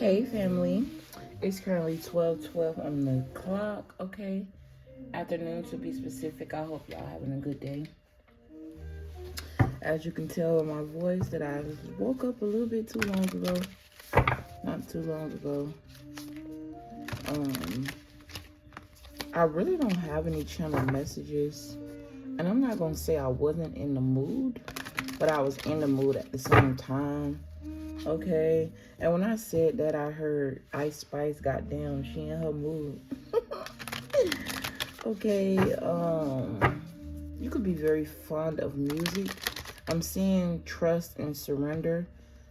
Hey family, it's currently 12:12 on the clock, okay? Afternoon to be specific. I hope y'all having a good day. As you can tell in my voice that I woke up a little bit too long ago. Not too long ago. I really don't have any channel messages. And I'm not going to say I wasn't in the mood, but I was in the mood at the same time. Okay, and when I said that, I heard Ice Spice, goddamn, she in her mood. Okay, you could be very fond of music. I'm seeing trust and surrender.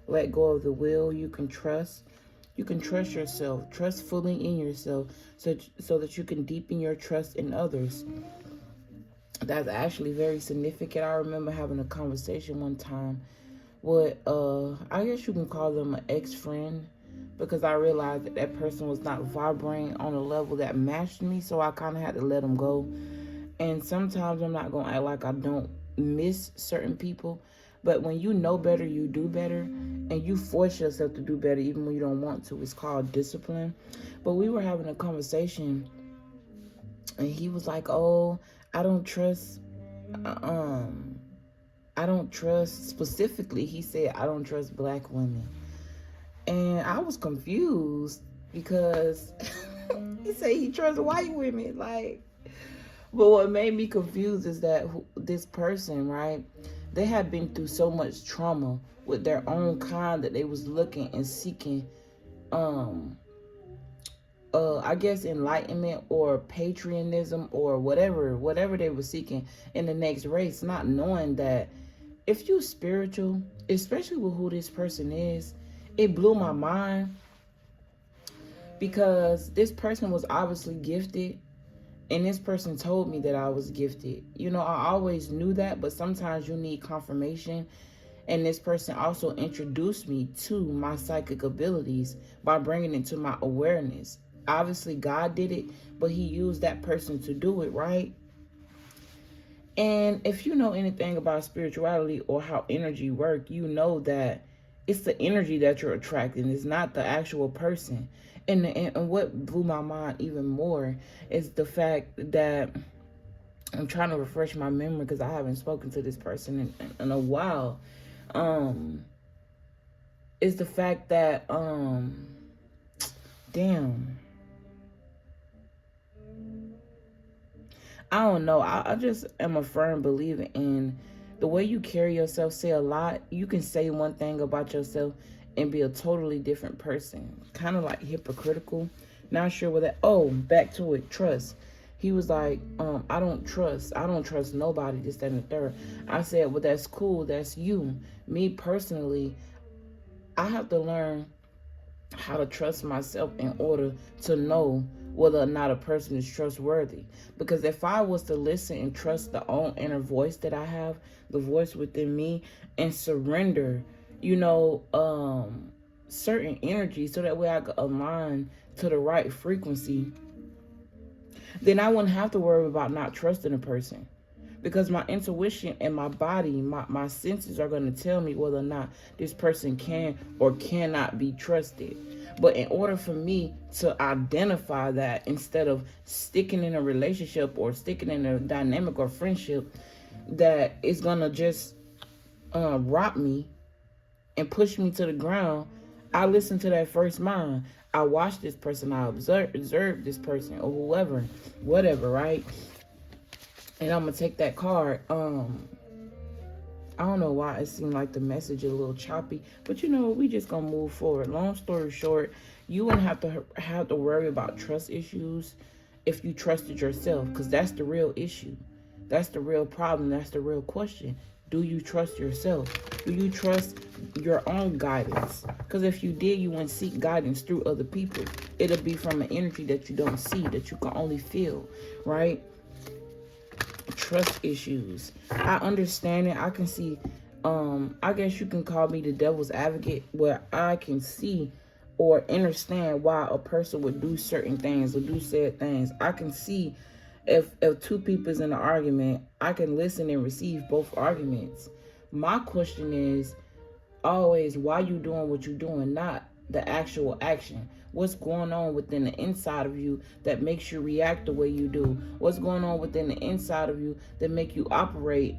Let go of the will. You can trust. You can trust yourself. Trust fully in yourself so that you can deepen your trust in others. That's actually very significant. I remember having a conversation one time with, I guess you can call them an ex-friend, because I realized that that person was not vibrating on a level that matched me, so I kind of had to let them go. And sometimes I'm not going to act like I don't miss certain people, but when you know better, you do better, and you force yourself to do better even when you don't want to. It's called discipline. But we were having a conversation, and he was like, oh, I don't trust, specifically, he said, I don't trust black women. And I was confused because he said he trusts white women. Like, but what made me confused is that this person, right, they had been through so much trauma with their own kind that they was looking and seeking, I guess enlightenment or patriotism or whatever they were seeking in the next race, not knowing that if you spiritual, especially with who this person is, it blew my mind because this person was obviously gifted, and this person told me that I was gifted. You know, I always knew that, but sometimes you need confirmation. And this person also introduced me to my psychic abilities by bringing it to my awareness. Obviously, God did it, but he used that person to do it, right? And if you know anything about spirituality or how energy works, you know that it's the energy that you're attracting. It's not the actual person. And what blew my mind even more is the fact that I'm trying to refresh my memory because I haven't spoken to this person in a while. Is the fact that damn, I don't know. I just am a firm believer in the way you carry yourself. Say a lot. You can say one thing about yourself and be a totally different person. Kind of like hypocritical. Not sure what that. Oh, back to it. Trust. He was like, I don't trust nobody, this, that, and the third. I said, well, that's cool. That's you. Me personally, I have to learn how to trust myself in order to know whether or not a person is trustworthy. Because if I was to listen and trust the own inner voice that I have, the voice within me, and surrender, you know, certain energy so that way I could align to the right frequency, then I wouldn't have to worry about not trusting a person. Because my intuition and my body, my senses are going to tell me whether or not this person can or cannot be trusted. But in order for me to identify that, instead of sticking in a relationship or sticking in a dynamic or friendship that is going to just rock me and push me to the ground, I listen to that first mind. I watch this person, I observe this person or whoever, whatever, right? And I'm going to take that card. I don't know why it seemed like the message is a little choppy, but you know, we just going to move forward. Long story short, you wouldn't have to worry about trust issues if you trusted yourself, because that's the real issue. That's the real problem. That's the real question. Do you trust yourself? Do you trust your own guidance? Because if you did, you wouldn't seek guidance through other people. It'll be from an energy that you don't see, that you can only feel, right? Trust issues. I understand it. I can see, I guess you can call me the devil's advocate, where I can see or understand why a person would do certain things or do said things. I can see if two people is in an argument, I can listen and receive both arguments. My question is always, why you doing what you're doing? Not the actual action. What's going on within the inside of you that makes you react the way you do? What's going on within the inside of you that make you operate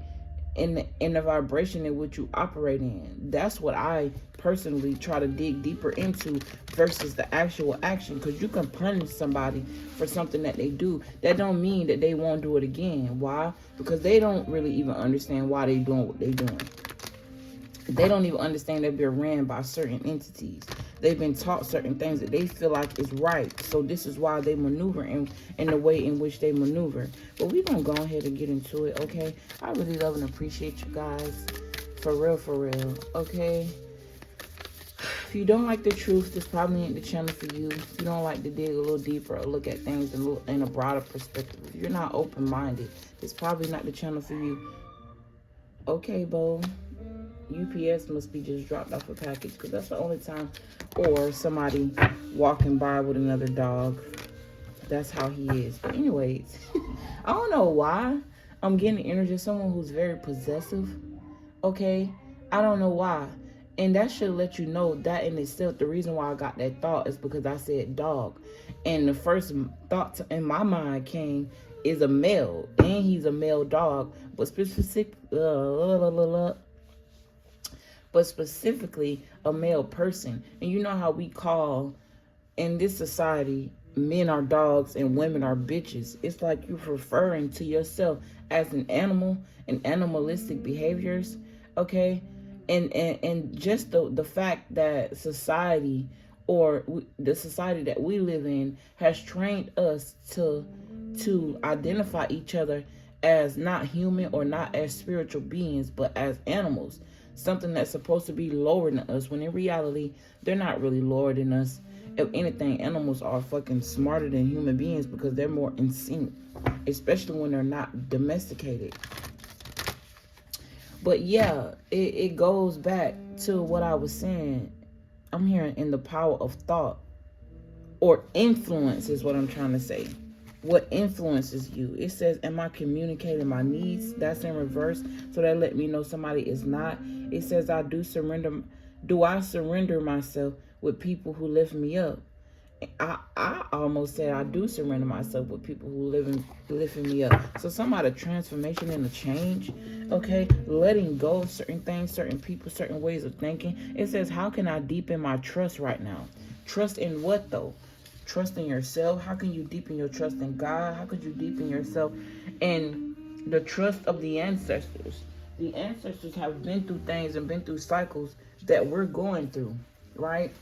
in the vibration in which you operate in? That's what I personally try to dig deeper into versus the actual action. Because you can punish somebody for something that they do, that don't mean that they won't do it again. Why? Because they don't really even understand why they doing what they doing. They don't even understand they're being ran by certain entities. They've been taught certain things that they feel like is right. So this is why they maneuver in the way in which they maneuver. But we're going to go ahead and get into it, okay? I really love and appreciate you guys. For real, okay? If you don't like the truth, this probably ain't the channel for you. If you don't like to dig a little deeper or look at things in a broader perspective, if you're not open-minded, this probably not the channel for you. Okay, Bo. UPS must be just dropped off a package, because that's the only time. Or somebody walking by with another dog. That's how he is. But anyways, I don't know why I'm getting the energy of someone who's very possessive. Okay? I don't know why. And that should let you know that in itself, the reason why I got that thought is because I said dog. And the first thought in my mind came is a male. And he's a male dog. But specifically a male person. And you know how we call in this society, men are dogs and women are bitches. It's like you're referring to yourself as an animal and animalistic behaviors, okay? And just the fact that society, or the society that we live in, has trained us to identify each other as not human or not as spiritual beings, but as animals. Something that's supposed to be lower than us, when in reality, they're not really lower than us. If anything, animals are fucking smarter than human beings because they're more in sync, especially when they're not domesticated. But yeah, it goes back to what I was saying. I'm hearing in the power of thought, or influence is what I'm trying to say. What influences you? It says, am I communicating my needs? That's in reverse. So that let me know somebody is not. It says, do I surrender myself with people who lift me up? I almost said I do surrender myself with people who lifting me up. So somebody transformation and a change, okay? Letting go of certain things, certain people, certain ways of thinking. It says, how can I deepen my trust right now? Trust in what though? Trust in yourself. How can you deepen your trust in God? How could you deepen yourself in the trust of the ancestors? The ancestors have been through things and been through cycles that we're going through, right?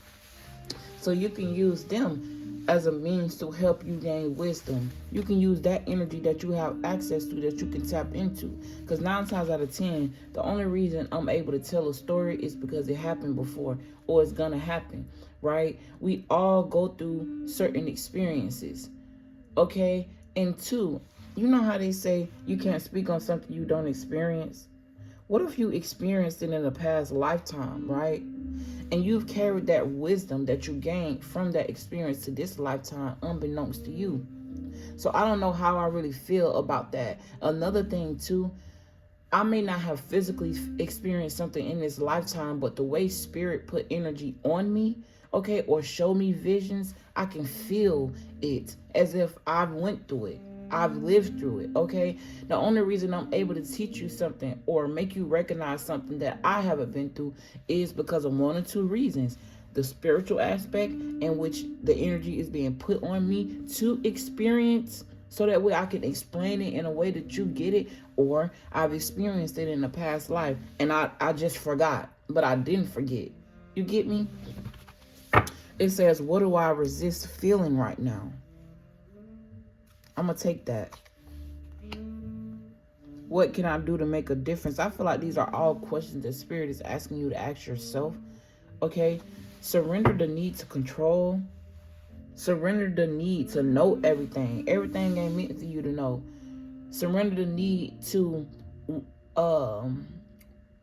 So you can use them as a means to help you gain wisdom. You can use that energy that you have access to, that you can tap into. Because 9 times out of 10, the only reason I'm able to tell a story is because it happened before, or it's going to happen, right? We all go through certain experiences, okay? And 2, you know how they say you can't speak on something you don't experience? What if you experienced it in a past lifetime, right? And you've carried that wisdom that you gained from that experience to this lifetime unbeknownst to you. So I don't know how I really feel about that. Another thing too, I may not have physically experienced something in this lifetime, but the way spirit put energy on me, okay, or show me visions, I can feel it as if I've went through it. I've lived through it, okay? The only reason I'm able to teach you something or make you recognize something that I haven't been through is because of 1 or 2 reasons. The spiritual aspect in which the energy is being put on me to experience, so that way I can explain it in a way that you get it, or I've experienced it in a past life and I just forgot, but I didn't forget. You get me? It says, what do I resist feeling right now? I'm going to take that. What can I do to make a difference? I feel like these are all questions that Spirit is asking you to ask yourself. Okay? Surrender the need to control. Surrender the need to know everything. Everything ain't meant for you to know. Surrender the need to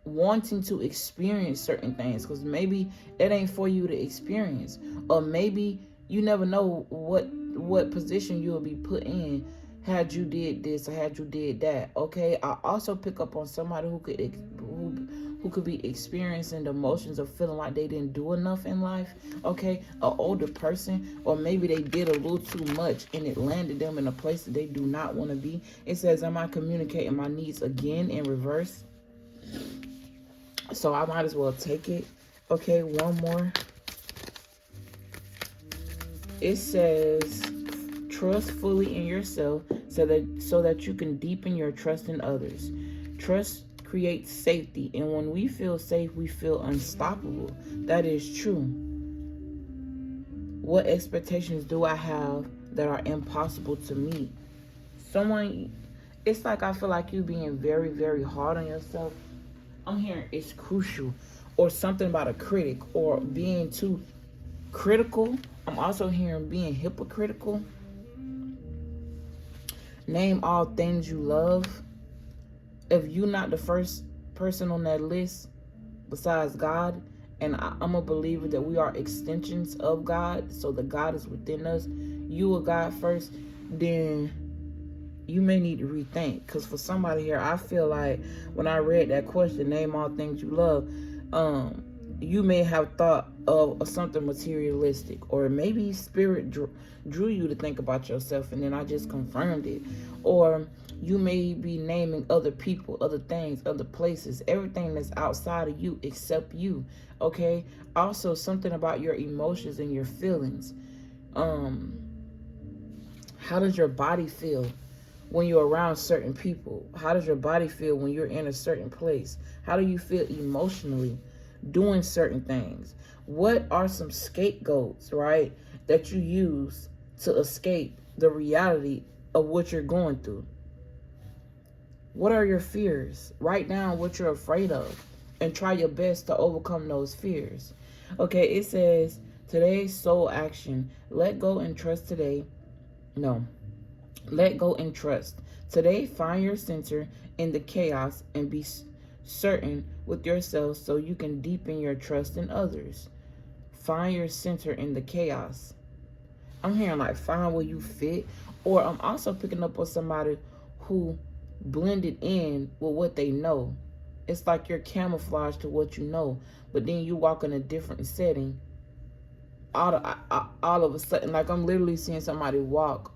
wanting to experience certain things, because maybe it ain't for you to experience, or maybe you never know what position you'll be put in had you did this or had you did that. Okay, I also pick up on somebody who who could be experiencing the emotions of feeling like they didn't do enough in life, okay? An older person, or maybe they did a little too much and it landed them in a place that they do not want to be. It says, am I communicating my needs again in reverse? So I might as well take it. Okay, one more. It says, trust fully in yourself so that you can deepen your trust in others. Trust creates safety, and when we feel safe, we feel unstoppable. That is true. What expectations do I have that are impossible to meet? It's like I feel like you being very, very hard on yourself. I'm hearing it's crucial, or something about a critic, or being too critical. I'm also hearing being hypocritical. Name all things you love. If you're not the first person on that list besides God, and I'm a believer that we are extensions of God, so that God is within us, you are God first, then you may need to rethink. Because for somebody here, I feel like when I read that question, name all things you love, you may have thought of something materialistic, or maybe spirit drew you to think about yourself, and then I just confirmed it. Or you may be naming other people, other things, other places, everything that's outside of you except you. Okay? Also, something about your emotions and your feelings. How does your body feel when you're around certain people? How does your body feel when you're in a certain place? How do you feel emotionally doing certain things? What are some scapegoats, right, that you use to escape the reality of what you're going through? What are your fears? Write down what you're afraid of and try your best to overcome those fears. Okay, it says, today's soul action. Let go and trust today. No. Let go and trust. Today, find your center in the chaos and be certain with yourself so you can deepen your trust in others. Find your center in the chaos. I'm hearing like find where you fit. Or I'm also picking up on somebody who blended in with what they know. It's like you're camouflaged to what you know, but then you walk in a different setting. All of a sudden, like I'm literally seeing somebody walk.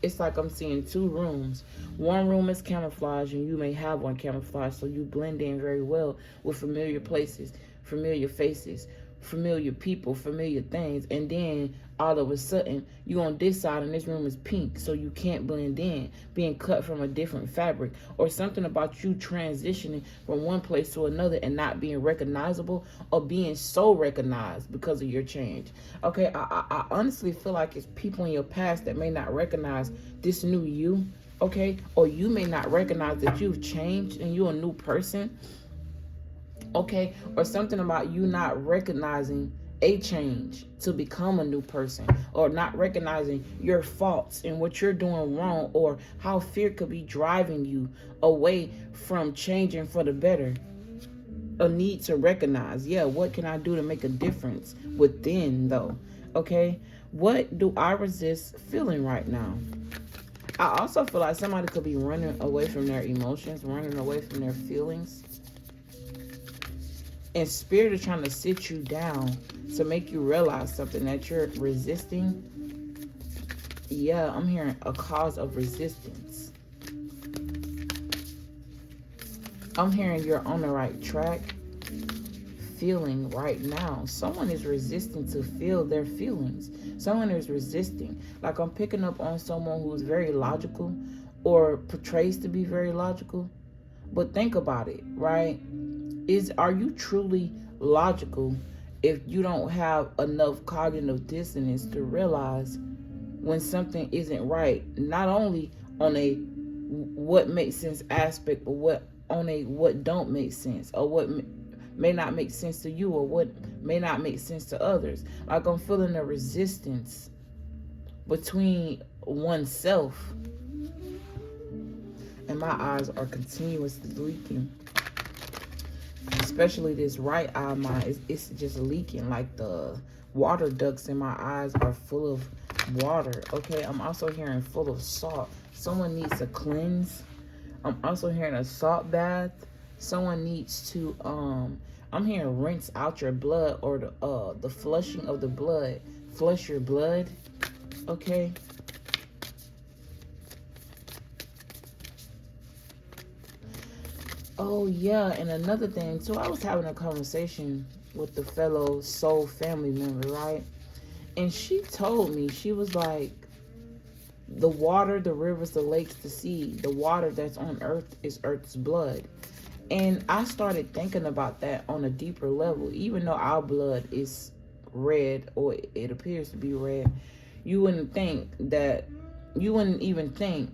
It's like I'm seeing two rooms. One room is camouflage, and you may have one camouflage, so you blend in very well with familiar places, familiar faces, familiar people, familiar things. And then all of a sudden, you on this side and this room is pink, so you can't blend in, being cut from a different fabric. Or something about you transitioning from one place to another and not being recognizable, or being so recognized because of your change. Okay, I honestly feel like it's people in your past that may not recognize this new you, okay? Or you may not recognize that you've changed and you're a new person, okay? Or something about you not recognizing a change to become a new person, or not recognizing your faults and what you're doing wrong, or how fear could be driving you away from changing for the better. A need to recognize, yeah, what can I do to make a difference within, though? Okay, what do I resist feeling right now? I also feel like somebody could be running away from their emotions, running away from their feelings, and spirit is trying to sit you down to make you realize something that you're resisting. Yeah, I'm hearing a cause of resistance. I'm hearing you're on the right track. Feeling right now, someone is resisting to feel their feelings. Someone is resisting. Like I'm picking up on someone who's very logical, or portrays to be very logical. But think about it, right? Are you truly logical if you don't have enough cognitive dissonance to realize when something isn't right? Not only on a what makes sense aspect, but what don't make sense, or what may not make sense to you, or what may not make sense to others. Like I'm feeling a resistance between oneself, and my eyes are continuously leaking. Especially this right eye, it's just leaking. Like the water ducts in my eyes are full of water. Okay, I'm also hearing full of salt. Someone needs to cleanse. I'm also hearing a salt bath. Someone needs to I'm hearing rinse out your blood, or the flushing of the blood. Flush your blood. Okay. Oh yeah, and another thing too, I was having a conversation with the fellow soul family member, right? And she told me, she was like, the water, the rivers, the lakes, the sea, the water that's on earth is earth's blood. And I started thinking about that on a deeper level. Even though our blood is red, or it appears to be red, you wouldn't even think,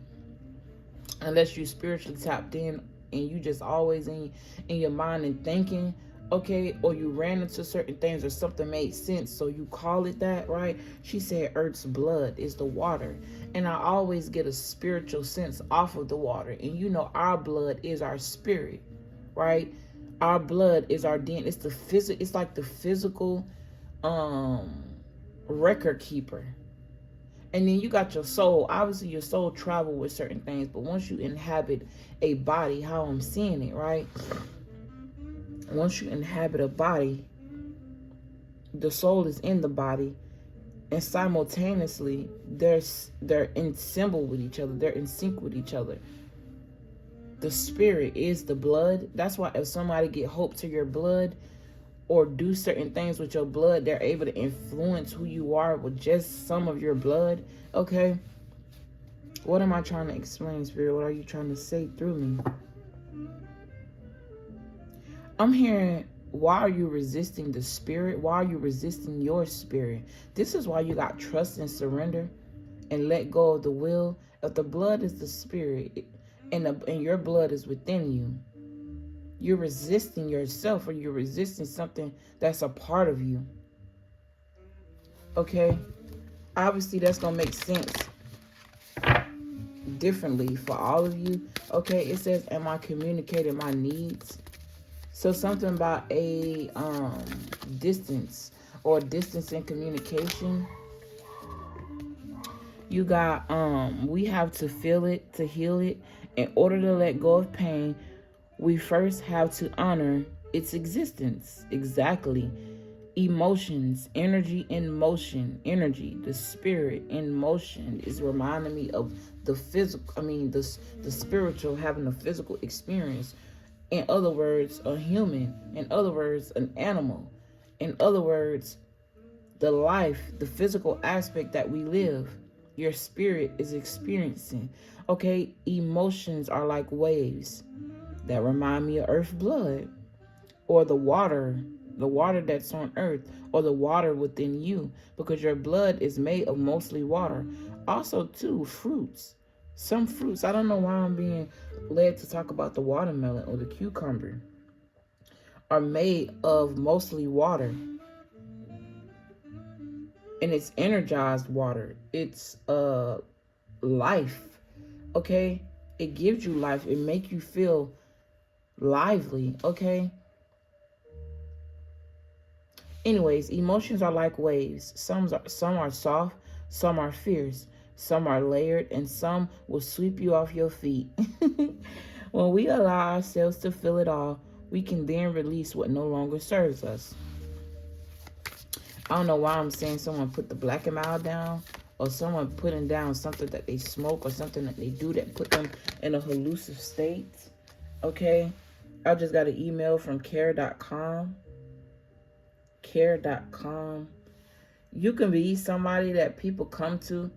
unless you spiritually tapped in and you just always in your mind and thinking, okay, or you ran into certain things or something made sense, so you call it that, right? She said earth's blood is the water. And I always get a spiritual sense off of the water. And you know, our blood is our spirit, right? Our blood is our DNA. It's like the physical record keeper. And then you got your soul. Obviously, your soul travel with certain things, but once you inhabit a body, how I'm seeing it, right? Once you inhabit a body, the soul is in the body, and simultaneously they're in symbol with each other. They're in sync with each other. The spirit is the blood. That's why if somebody get hope to your blood, or do certain things with your blood, they're able to influence who you are with just some of your blood. Okay? What am I trying to explain, Spirit? What are you trying to say through me? I'm hearing, why are you resisting the spirit? Why are you resisting your spirit? This is why you got trust and surrender and let go of the will. If the blood is the spirit, and your blood is within you, you're resisting yourself, or you're resisting something that's a part of you. Okay? Obviously, that's going to make sense differently for all of you. Okay? It says, am I communicating my needs? So something about a distance, or distance in communication. You got, we have to feel it to heal it. In order to let go of pain, we first have to honor its existence. Exactly. Emotions, energy in motion, energy, the spirit in motion is reminding me of the physical, the spiritual having a physical experience. In other words, a human. In other words, an animal. In other words, the life, the physical aspect that we live, your spirit is experiencing. Okay, emotions are like waves that remind me of earth blood, or the water that's on earth, or the water within you, because your blood is made of mostly water. Also, too, fruits. Some fruits, I don't know why I'm being led to talk about the watermelon or the cucumber, are made of mostly water. And it's energized water. It's life. Okay? It gives you life. It makes you feel lively. Okay? Anyways, emotions are like waves. Some are soft, some are fierce, some are layered, and some will sweep you off your feet. When we allow ourselves to feel it all, we can then release what no longer serves us. I don't know why I'm saying someone put the black and mild down, or someone putting down something that they smoke, or something that they do that put them in a hallucinative state. Okay? I just got an email from care.com. Care.com. You can be somebody that people come to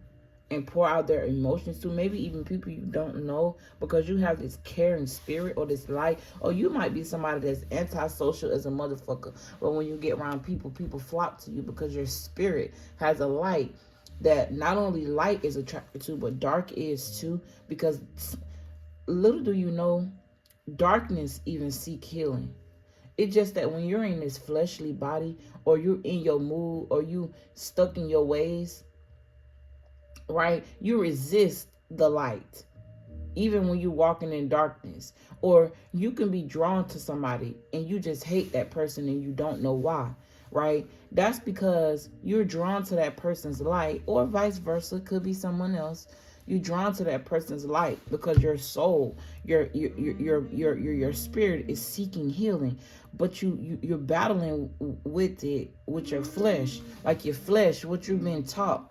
and pour out their emotions to, maybe even people you don't know, because you have this caring spirit or this light. Or you might be somebody that's antisocial as a motherfucker, but when you get around people, people flock to you because your spirit has a light that not only light is attracted to, but dark is too. Because little do you know, darkness even seek healing. It's just that when you're in this fleshly body, or you're in your mood, or you stuck in your ways, right? You resist the light, even when you're walking in darkness. Or you can be drawn to somebody and you just hate that person and you don't know why, right? That's because you're drawn to that person's light, or vice versa. Could be someone else. You're drawn to that person's light because your soul, your spirit is seeking healing, but you're battling with it, with your flesh, like your flesh, what you've been taught,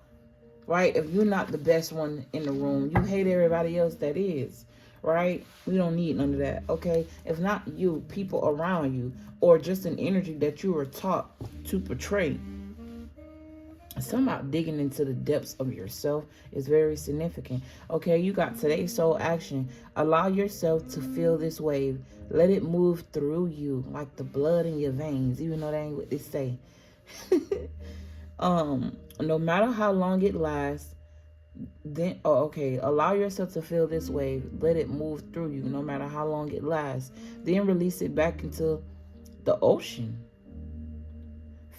right? If you're not the best one in the room, you hate everybody else that is, right? We don't need none of that, okay? If not you, people around you, or just an energy that you were taught to portray. Somehow digging into the depths of yourself is very significant. Okay, you got today's soul action. Allow yourself to feel this wave. Let it move through you like the blood in your veins, even though that ain't what they say. No matter how long it lasts, allow yourself to feel this wave. Let it move through you no matter how long it lasts. Then release it back into the ocean.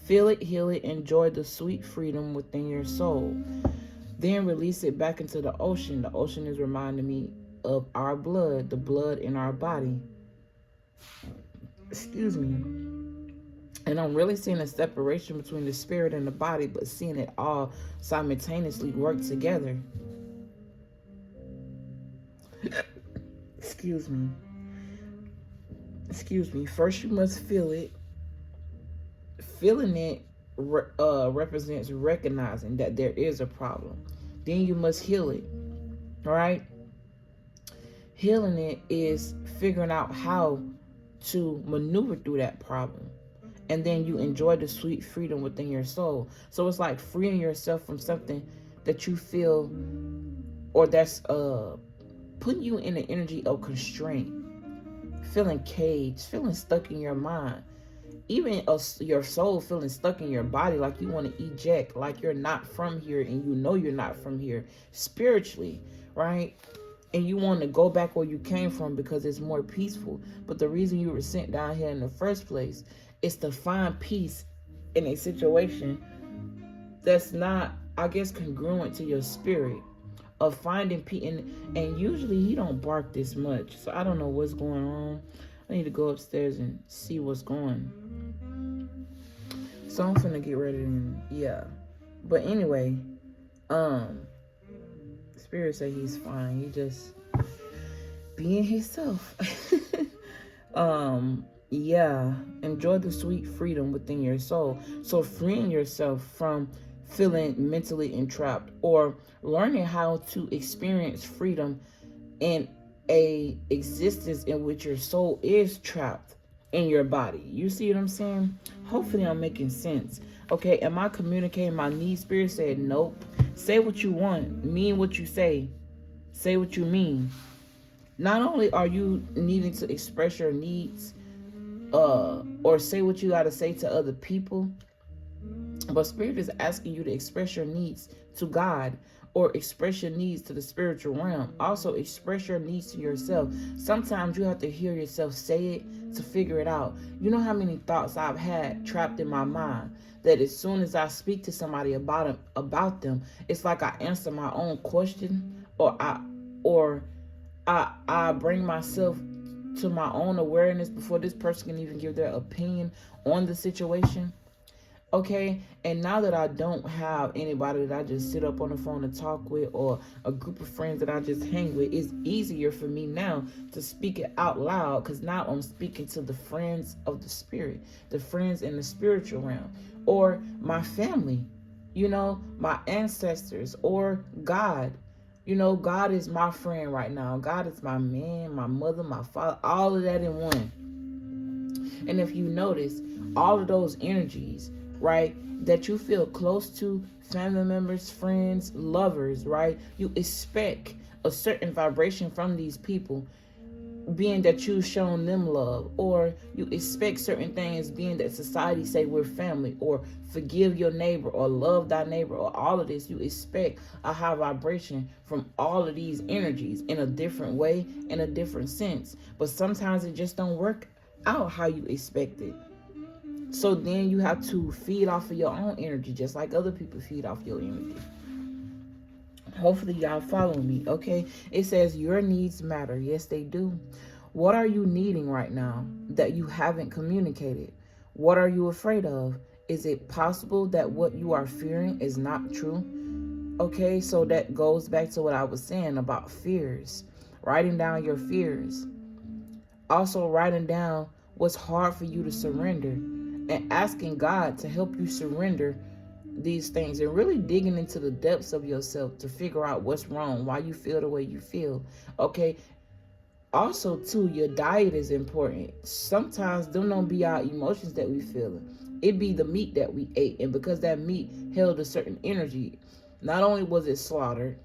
Feel it, heal it, enjoy the sweet freedom within your soul. Then release it back into the ocean. The ocean is reminding me of our blood, the blood in our body. Excuse me. And I'm really seeing a separation between the spirit and the body, but seeing it all simultaneously work together. Excuse me. First, you must feel it. Feeling it represents recognizing that there is a problem. Then you must heal it. All right? Healing it is figuring out how to maneuver through that problem. And then you enjoy the sweet freedom within your soul. So it's like freeing yourself from something that you feel, or that's putting you in the energy of constraint. Feeling caged, feeling stuck in your mind. Even your soul feeling stuck in your body, like you want to eject, like you're not from here, and you know you're not from here spiritually, right? And you want to go back where you came from because it's more peaceful. But the reason you were sent down here in the first place is to find peace in a situation that's not, I guess, congruent to your spirit of finding peace. And usually he don't bark this much, so I don't know what's going on. I need to go upstairs and see what's going. So I'm finna get ready and But anyway, Spirit say he's fine. He just being himself. Enjoy the sweet freedom within your soul. So freeing yourself from feeling mentally entrapped, or learning how to experience freedom in a existence in which your soul is trapped in your body. You see what I'm saying? Hopefully I'm making sense. Okay, am I communicating my needs? Spirit said nope. Say what you want, mean what you say what you mean. Not only are you needing to express your needs or say what you got to say to other people, but Spirit is asking you to express your needs to God, or express your needs to the spiritual realm. Also express your needs to yourself. Sometimes you have to hear yourself say it to figure it out. You know how many thoughts I've had trapped in my mind that as soon as I speak to somebody about them, it's like I answer my own question, or I bring myself to my own awareness before this person can even give their opinion on the situation. Okay, and now that I don't have anybody that I just sit up on the phone and talk with, or a group of friends that I just hang with, it's easier for me now to speak it out loud, because now I'm speaking to the friends of the spirit, the friends in the spiritual realm, or my family, my ancestors, or God. God is my friend right now. God is my man, my mother, my father, all of that in one. And if you notice, all of those energies, right, that you feel close to, family members, friends, lovers, right, you expect a certain vibration from these people, being that you've shown them love, or you expect certain things, being that society say we're family, or forgive your neighbor, or love thy neighbor, or all of this. You expect a high vibration from all of these energies in a different way, in a different sense, but sometimes it just don't work out how you expect it. So then you have to feed off of your own energy, just like other people feed off your energy. Hopefully y'all follow me, okay? It says your needs matter. Yes, they do. What are you needing right now that you haven't communicated? What are you afraid of? Is it possible that what you are fearing is not true? Okay, so that goes back to what I was saying about fears. Writing down your fears. Also writing down what's hard for you to surrender. And asking God to help you surrender these things. And really digging into the depths of yourself to figure out what's wrong. Why you feel the way you feel. Okay. Also, too, your diet is important. Sometimes them don't be our emotions that we feel. It be the meat that we ate. And because that meat held a certain energy, not only was it slaughtered,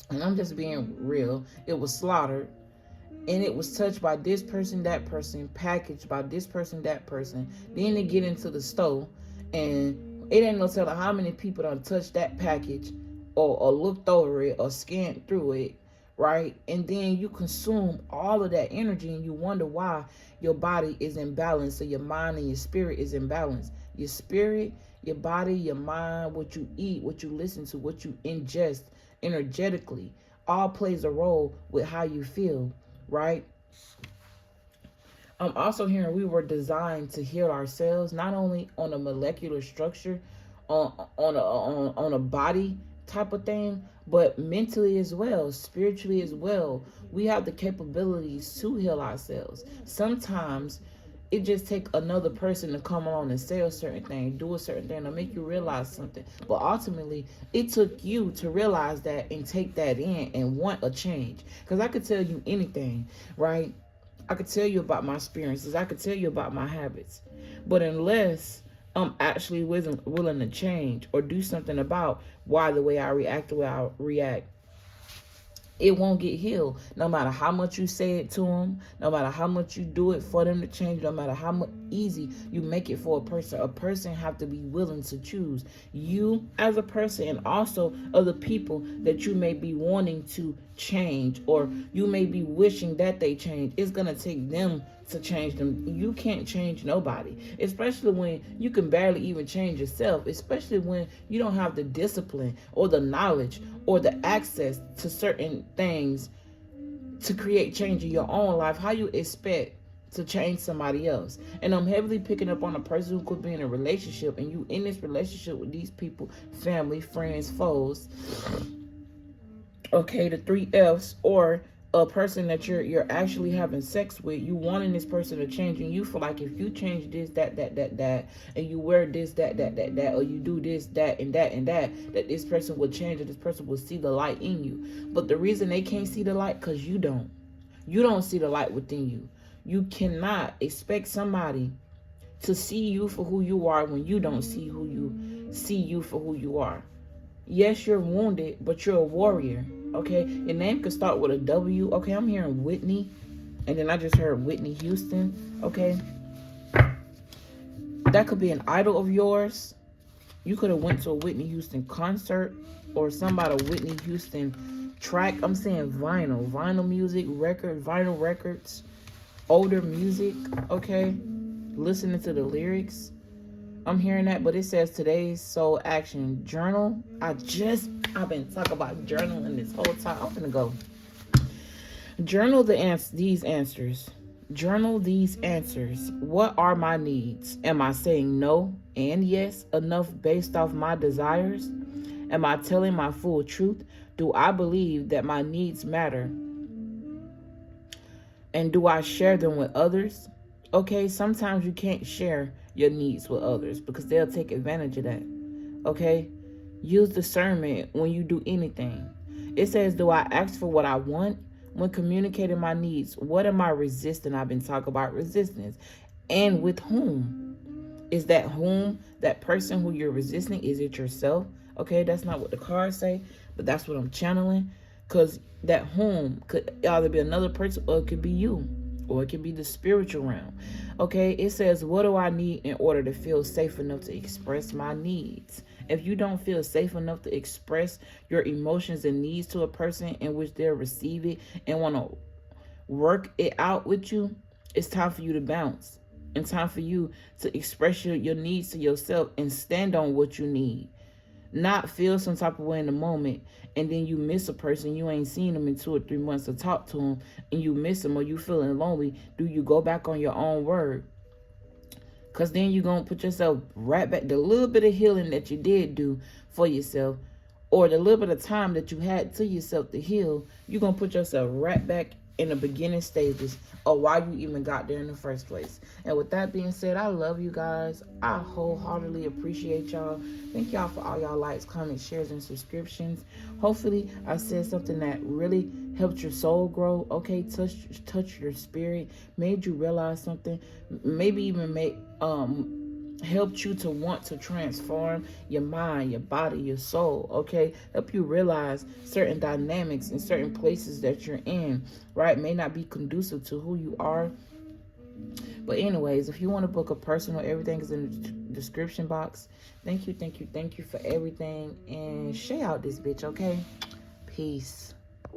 and I'm just being real, it was slaughtered, and it was touched by this person, that person, packaged by this person, that person. Then they get into the store, and it ain't no telling how many people done touched that package, or looked over it, or scanned through it, right? And then you consume all of that energy, and you wonder why your body is imbalanced. So your mind and your spirit is imbalanced. Your spirit, your body, your mind, what you eat, what you listen to, what you ingest energetically, all plays a role with how you feel, right? I'm also hearing we were designed to heal ourselves, not only on a molecular structure, on a body type of thing, but mentally as well, spiritually as well. We have the capabilities to heal ourselves. Sometimes it just take another person to come along and say a certain thing, do a certain thing, to make you realize something. But ultimately, it took you to realize that and take that in and want a change. Because I could tell you anything, right? I could tell you about my experiences. I could tell you about my habits. But unless I'm actually willing to change or do something about why the way I react the way I react, it won't get healed. No matter how much you say it to them, no matter how much you do it for them to change, no matter how much easy you make it for a person have to be willing to choose you as a person, and also other people that you may be wanting to change, or you may be wishing that they change. It's gonna take them to change them. You can't change nobody, especially when you can barely even change yourself, especially when you don't have the discipline or the knowledge or the access to certain things to create change in your own life. How you expect to change somebody else? And I'm heavily picking up on a person who could be in a relationship, and you in this relationship with these people, family, friends, foes, okay, the 3 F's, or a person that you're actually having sex with, you wanting this person to change, and you feel like if you change this, that, and you wear this, that, or you do this, that this person will change, and this person will see the light in you. But the reason they can't see the light, because you don't see the light within you. You cannot expect somebody to see you for who you are when you don't see you for who you are. Yes, you're wounded, but you're a warrior. Okay, your name could start with a W. Okay, I'm hearing Whitney, and then I just heard Whitney Houston. Okay, that could be an idol of yours. You could have went to a Whitney Houston concert, or somebody Whitney Houston track. I'm saying vinyl music, vinyl records, older music. Okay, listening to the lyrics. I'm hearing that, but it says today's soul action journal. I've been talking about journaling this whole time. I'm gonna go journal these answers. Journal these answers. What are my needs? Am I saying no and yes enough based off my desires? Am I telling my full truth? Do I believe that my needs matter? And do I share them with others? Okay, sometimes you can't share your needs with others because they'll take advantage of that. Okay, use discernment when you do anything. It says, do I ask for what I want when communicating my needs? What am I resisting? I've been talking about resistance. And with whom? Is that whom? That person who you're resisting? Is it yourself? Okay, that's not what the cards say, but that's what I'm channeling. Because that whom could either be another person, or it could be you, or it could be the spiritual realm. Okay, it says, what do I need in order to feel safe enough to express my needs? If you don't feel safe enough to express your emotions and needs to a person in which they'll receive it and want to work it out with you, it's time for you to bounce. And time for you to express your needs to yourself and stand on what you need. Not feel some type of way in the moment, and then you miss a person, you ain't seen them in 2 or 3 months to talk to them, and you miss them, or you feeling lonely. Do you go back on your own word? Because then you're going to put yourself right back, the little bit of healing that you did do for yourself, or the little bit of time that you had to yourself to heal, you're going to put yourself right back in the beginning stages of why you even got there in the first place. And with that being said, I love you guys. I wholeheartedly appreciate y'all. Thank y'all for all y'all likes, comments, shares, and subscriptions. Hopefully I said something that really helped your soul grow, okay? Touch your spirit, made you realize something, maybe even helped you to want to transform your mind, your body, your soul, okay? Help you realize certain dynamics in certain places that you're in, right? May not be conducive to who you are. But anyways, if you want to book a personal, everything is in the description box. Thank you for everything. And share out this bitch, okay? Peace.